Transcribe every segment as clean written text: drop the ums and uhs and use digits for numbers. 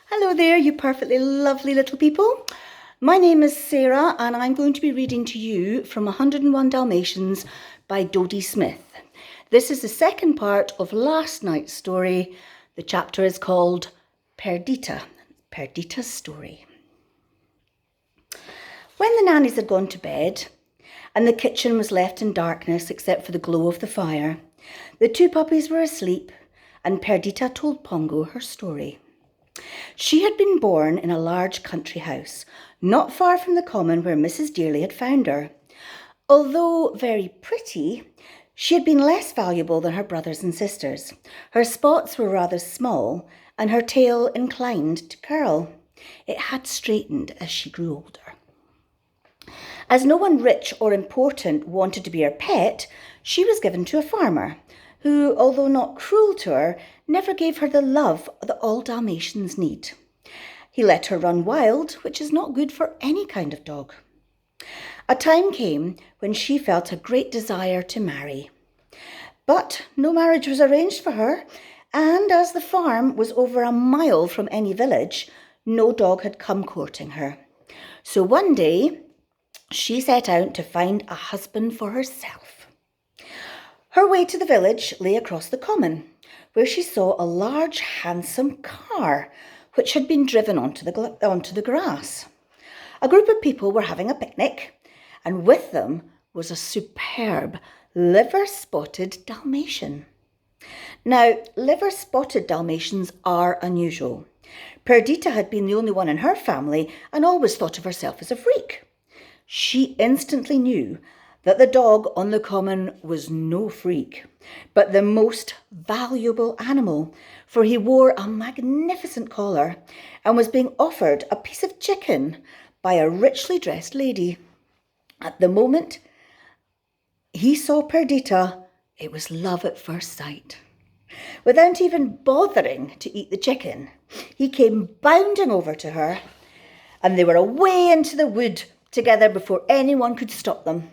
Hello there, you perfectly lovely little people. My name is Sarah and I'm going to be reading to you from 101 Dalmatians by Dodie Smith. This is the second part of last night's story. The chapter is called Perdita, Perdita's story. When the nannies had gone to bed and the kitchen was left in darkness except for the glow of the fire, the two puppies were asleep and Perdita told Pongo her story. She had been born in a large country house, not far from the common where Mrs. Dearly had found her. Although very pretty, she had been less valuable than her brothers and sisters. Her spots were rather small, and her tail inclined to curl. It had straightened as she grew older. As no one rich or important wanted to be her pet, she was given to a farmer, who, although not cruel to her, never gave her the love that all Dalmatians need. He let her run wild, which is not good for any kind of dog. A time came when she felt a great desire to marry. But no marriage was arranged for her, and as the farm was over a mile from any village, no dog had come courting her. So one day, she set out to find a husband for herself. Her way to the village lay across the common, where she saw a large, handsome car, which had been driven onto the grass. A group of people were having a picnic, and with them was a superb liver-spotted Dalmatian. Now, liver-spotted Dalmatians are unusual. Perdita had been the only one in her family and always thought of herself as a freak. She instantly knew that the dog on the common was no freak, but the most valuable animal, for he wore a magnificent collar and was being offered a piece of chicken by a richly dressed lady. At the moment he saw Perdita, it was love at first sight. Without even bothering to eat the chicken, he came bounding over to her, and they were away into the wood together before anyone could stop them.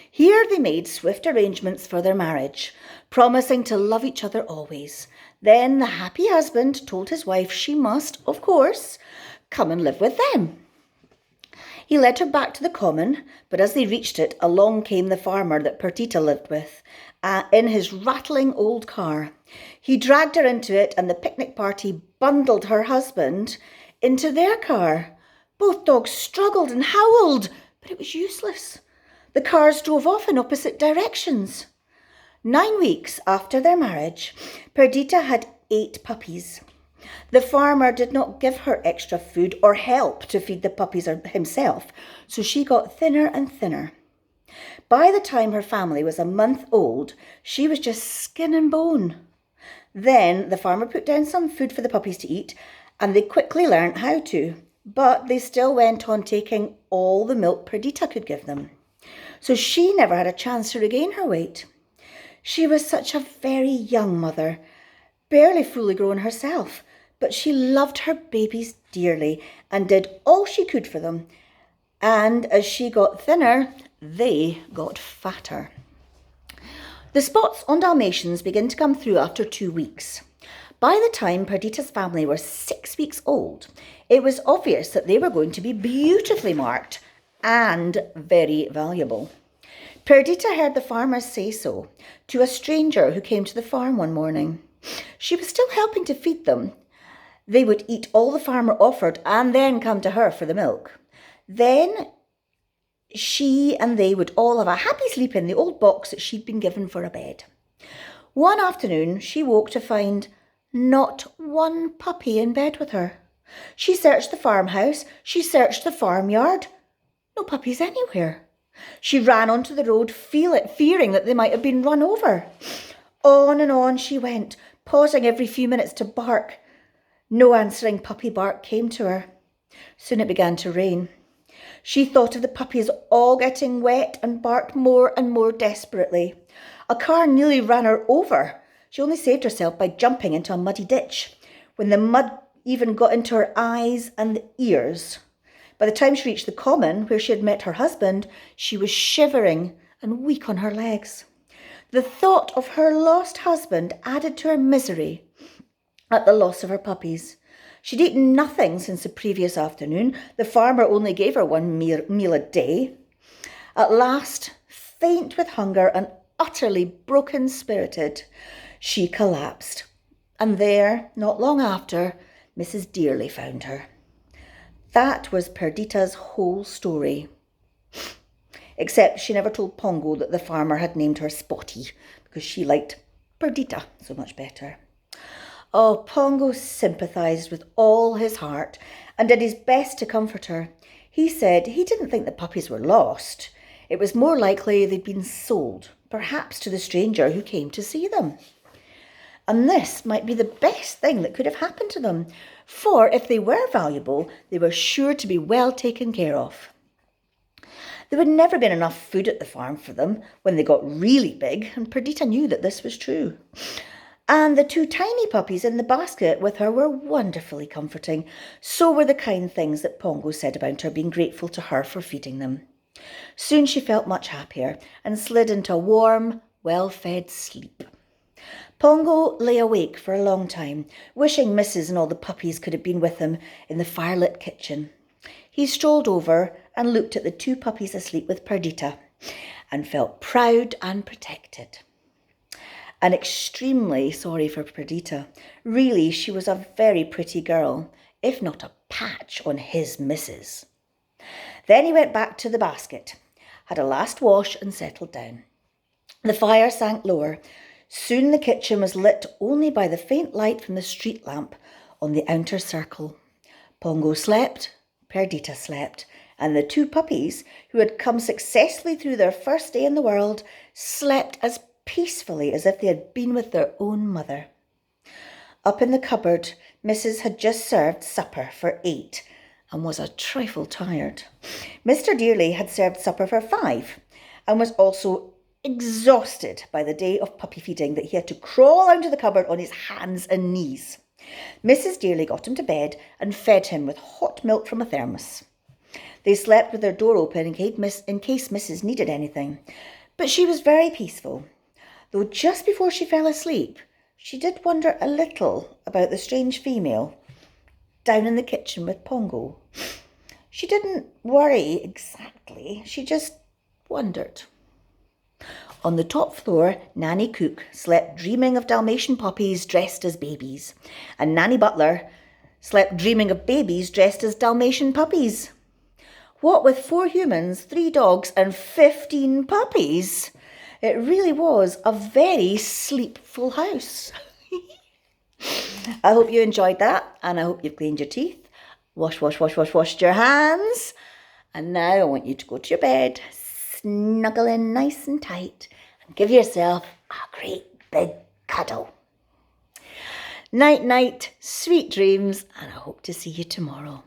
Here they made swift arrangements for their marriage, promising to love each other always. Then the happy husband told his wife she must, of course, come and live with them. He led her back to the common, but as they reached it, along came the farmer that Perdita lived with, in his rattling old car. He dragged her into it, and the picnic party bundled her husband into their car. Both dogs struggled and howled, but it was useless. The cars drove off in opposite directions. 9 weeks after their marriage, Perdita had 8 puppies. The farmer did not give her extra food or help to feed the puppies himself, so she got thinner and thinner. By the time her family was a month old, she was just skin and bone. Then the farmer put down some food for the puppies to eat, and they quickly learnt how to, but they still went on taking all the milk Perdita could give them. So she never had a chance to regain her weight. She was such a very young mother, barely fully grown herself, but she loved her babies dearly and did all she could for them. And as she got thinner, they got fatter. The spots on Dalmatians began to come through after 2 weeks. By the time Perdita's family were 6 weeks old, it was obvious that they were going to be beautifully marked and very valuable. Perdita heard the farmer say so to a stranger who came to the farm one morning. She was still helping to feed them. They would eat all the farmer offered and then come to her for the milk. Then she and they would all have a happy sleep in the old box that she'd been given for a bed. One afternoon she woke to find not one puppy in bed with her. She searched the farmhouse, she searched the farmyard. No puppies anywhere. She ran onto the road, fearing that they might have been run over. On and on she went, pausing every few minutes to bark. No answering puppy bark came to her. Soon it began to rain. She thought of the puppies all getting wet and barked more and more desperately. A car nearly ran her over. She only saved herself by jumping into a muddy ditch, when the mud even got into her eyes and ears. By the time she reached the common, where she had met her husband, she was shivering and weak on her legs. The thought of her lost husband added to her misery at the loss of her puppies. She'd eaten nothing since the previous afternoon. The farmer only gave her one meal a day. At last, faint with hunger and utterly broken-spirited, she collapsed. And there, not long after, Mrs. Dearly found her. That was Perdita's whole story. Except she never told Pongo that the farmer had named her Spotty because she liked Perdita so much better. Oh, Pongo sympathised with all his heart and did his best to comfort her. He said he didn't think the puppies were lost. It was more likely they'd been sold, perhaps to the stranger who came to see them. And this might be the best thing that could have happened to them, for if they were valuable, they were sure to be well taken care of. There would never been enough food at the farm for them when they got really big, and Perdita knew that this was true. And the two tiny puppies in the basket with her were wonderfully comforting. So were the kind things that Pongo said about her being grateful to her for feeding them. Soon she felt much happier and slid into a warm, well-fed sleep. Pongo lay awake for a long time, wishing Mrs. and all the puppies could have been with him in the firelit kitchen. He strolled over and looked at the two puppies asleep with Perdita and felt proud and protected. And extremely sorry for Perdita. Really, she was a very pretty girl, if not a patch on his missus. Then he went back to the basket, had a last wash and settled down. The fire sank lower. Soon the kitchen was lit only by the faint light from the street lamp on the outer circle. Pongo slept, Perdita slept, and the two puppies, who had come successfully through their first day in the world, slept as peacefully as if they had been with their own mother. Up in the cupboard, Mrs. had just served supper for 8 and was a trifle tired. Mr. Dearly had served supper for 5 and was also exhausted by the day of puppy feeding that he had to crawl out of the cupboard on his hands and knees. Mrs. Dearly got him to bed and fed him with hot milk from a thermos. They slept with their door open in case Mrs. needed anything, but she was very peaceful, though just before she fell asleep, she did wonder a little about the strange female down in the kitchen with Pongo. She didn't worry exactly, she just wondered. On the top floor, Nanny Cook slept dreaming of Dalmatian puppies dressed as babies, and Nanny Butler slept dreaming of babies dressed as Dalmatian puppies. What with 4 humans, 3 dogs and 15 puppies, it really was a very sleepful house. I hope you enjoyed that, and I hope you've cleaned your teeth, washed your hands, and now I want you to go to your bed, snuggle in nice and tight, and give yourself a great big cuddle. Night, night, sweet dreams, and I hope to see you tomorrow.